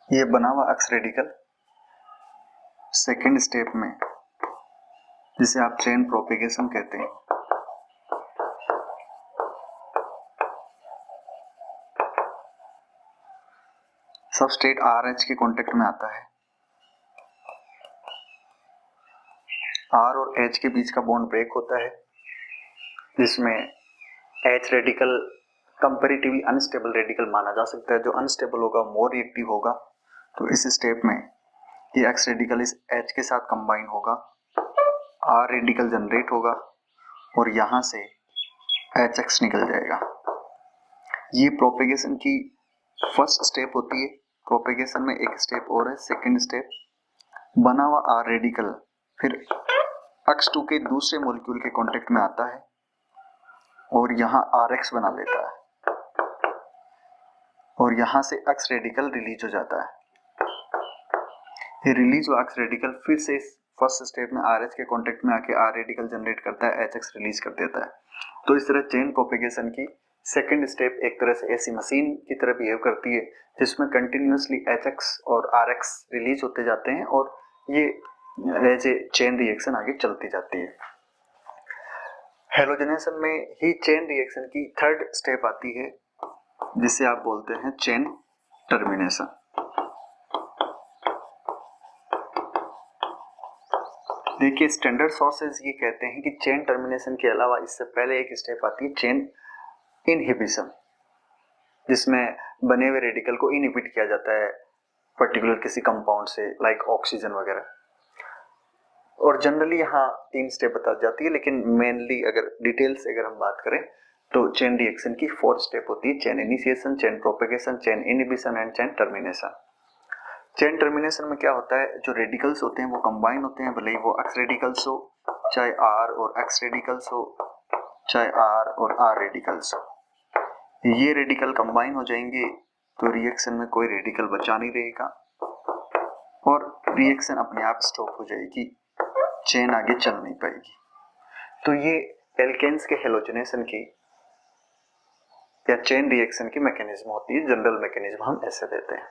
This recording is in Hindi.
ये बना हुआ एक्स रेडिकल सेकेंड स्टेप में, जिसे आप चेन प्रोपेगेशन कहते हैं, सबस्ट्रेट RH के कांटेक्ट में आता है। R और H के बीच का बॉन्ड ब्रेक होता है, जिसमें H radical comparatively unstable radical माना जा सकता है। जो अनस्टेबल होगा मोर रिएक्टिव होगा। तो इस स्टेप में ये X रेडिकल इस H के साथ कंबाइन होगा, R रेडिकल जनरेट होगा और यहां से HX निकल जाएगा। ये प्रोपेगेशन की फर्स्ट स्टेप होती है। प्रोपेगेशन में एक स्टेप और है, सेकंड स्टेप। बना हुआ R रेडिकल फिर X2 के दूसरे मॉलिक्यूल के कांटेक्ट में आता है और यहाँ RX बना लेता है और यहाँ से X रेडिकल रिलीज हो जाता है। ये रिलीज हुआ X रेडिकल फिर से फर्स्ट स्टेप में RH के कांटेक्ट में आके R रेडिकल जनरेट करता है, HX रिलीज कर देता है। तो इस तरह चेन प्रोपेगेशन की सेकंड स्टेप एक तरह से ऐसी मशीन की तरह बिहेव करती है जिसमें कंटिन्यूअसली HX और RX रिलीज होते जाते हैं और ये एज ए चेन रिएक्शन आगे चलती जाती है। हेलोजनेशन में ही चेन रिएक्शन की थर्ड स्टेप आती है, जिसे आप बोलते हैं चेन टर्मिनेशन। देखिए स्टैंडर्ड सोर्सेज ये कहते हैं कि चेन टर्मिनेशन के अलावा इससे पहले एक स्टेप आती है चेन इनहिबिशन, जिसमें बने हुए रेडिकल को इनहिबिट किया जाता है पर्टिकुलर किसी कंपाउंड से, लाइक ऑक्सीजन वगैरह। और जनरली यहाँ 3 स्टेप बता जाती है, लेकिन मेनली अगर डिटेल से अगर हम बात करें तो चेन रिएक्शन की 4 स्टेप होती है: chain initiation, chain propagation, chain inhibition and chain termination. Chain termination में क्या होता है, जो रेडिकल्स होते हैं वो कंबाइन होते हैं, भले ही वो एक्स रेडिकल्स हो, चाहे R और X रेडिकल्स हो, चाहे R और R रेडिकल्स हो। ये रेडिकल कंबाइन हो जाएंगे तो रिएक्शन में कोई रेडिकल बचा नहीं रहेगा और रिएक्शन अपने आप स्टॉप हो जाएगी, चेन आगे चल नहीं पाएगी। तो ये एल्केन्स के हेलोजनेशन की या चेन रिएक्शन की मैकेनिज्म होती है। जनरल मैकेनिज्म हम ऐसे देते हैं।